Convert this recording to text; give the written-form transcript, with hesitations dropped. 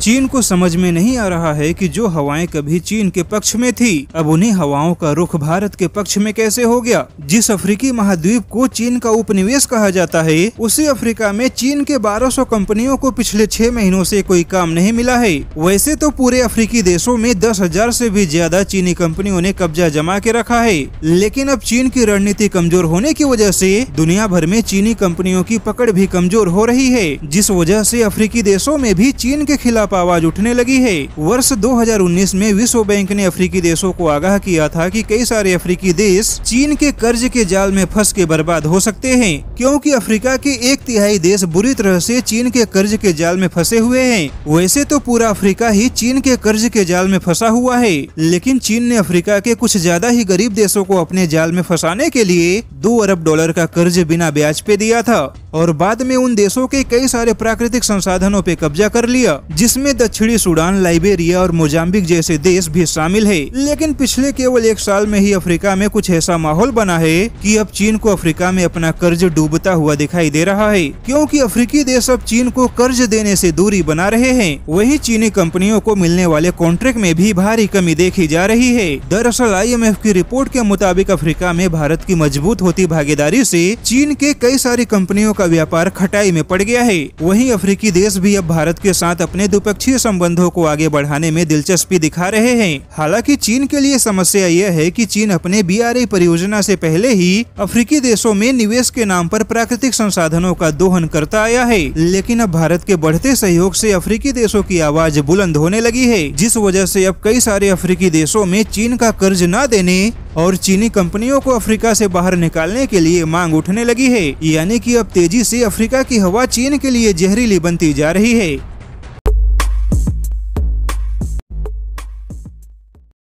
चीन को समझ में नहीं आ रहा है कि जो हवाएं कभी चीन के पक्ष में थी, अब उन्हीं हवाओं का रुख भारत के पक्ष में कैसे हो गया। जिस अफ्रीकी महाद्वीप को चीन का उपनिवेश कहा जाता है, उसी अफ्रीका में चीन के 1200 कंपनियों को पिछले 6 महीनों से कोई काम नहीं मिला है। वैसे तो पूरे अफ्रीकी देशों में 10,000 से भी ज्यादा चीनी कंपनियों ने कब्जा जमा के रखा है, लेकिन अब चीन की रणनीति कमजोर होने की वजह से दुनिया भर में चीनी कंपनियों की पकड़ भी कमजोर हो रही है, जिस वजह से अफ्रीकी देशों में भी चीन के खिलाफ आवाज उठने लगी है। वर्ष 2019 में विश्व बैंक ने अफ्रीकी देशों को आगाह किया था कि कई सारे अफ्रीकी देश चीन के कर्ज के जाल में फंस के बर्बाद हो सकते हैं, क्योंकि अफ्रीका के 1/3 देश बुरी तरह से चीन के कर्ज के जाल में फंसे हुए हैं। वैसे तो पूरा अफ्रीका ही चीन के कर्ज के जाल में फंसा हुआ है, लेकिन चीन ने अफ्रीका के कुछ ज्यादा ही गरीब देशों को अपने जाल में फंसाने के लिए $2 अरब का कर्ज बिना ब्याज पे दिया था और बाद में उन देशों के कई सारे प्राकृतिक संसाधनों पे कब्जा कर लिया, जिसमें दक्षिणी सूडान, लाइबेरिया और मोजाम्बिक जैसे देश भी शामिल है। लेकिन पिछले केवल 1 साल में ही अफ्रीका में कुछ ऐसा माहौल बना है कि अब चीन को अफ्रीका में अपना कर्ज डूबता हुआ दिखाई दे रहा है, क्योंकि अफ्रीकी देश अब चीन को कर्ज देने से दूरी बना रहे हैं। वहीं चीनी कंपनियों को मिलने वाले कॉन्ट्रैक्ट में भी भारी कमी देखी जा रही है। दरअसल IMF की रिपोर्ट के मुताबिक अफ्रीका में भारत की मजबूत होती भागीदारी से चीन के कई सारी कंपनियों का व्यापार खटाई में पड़ गया है। वहीं अफ्रीकी देश भी अब भारत के साथ अपने द्विपक्षीय संबंधों को आगे बढ़ाने में दिलचस्पी दिखा रहे हैं। हालांकि चीन के लिए समस्या यह है कि चीन अपने BRI परियोजना से पहले ही अफ्रीकी देशों में निवेश के नाम पर प्राकृतिक संसाधनों का दोहन करता आया है, लेकिन अब भारत के बढ़ते सहयोग से अफ्रीकी देशों की आवाज बुलंद होने लगी है, जिस वजह से अब कई सारे अफ्रीकी देशों में चीन का कर्ज न देने और चीनी कंपनियों को अफ्रीका से बाहर निकालने के लिए मांग उठने लगी है। यानी कि अब तेजी से अफ्रीका की हवा चीन के लिए जहरीली बनती जा रही है।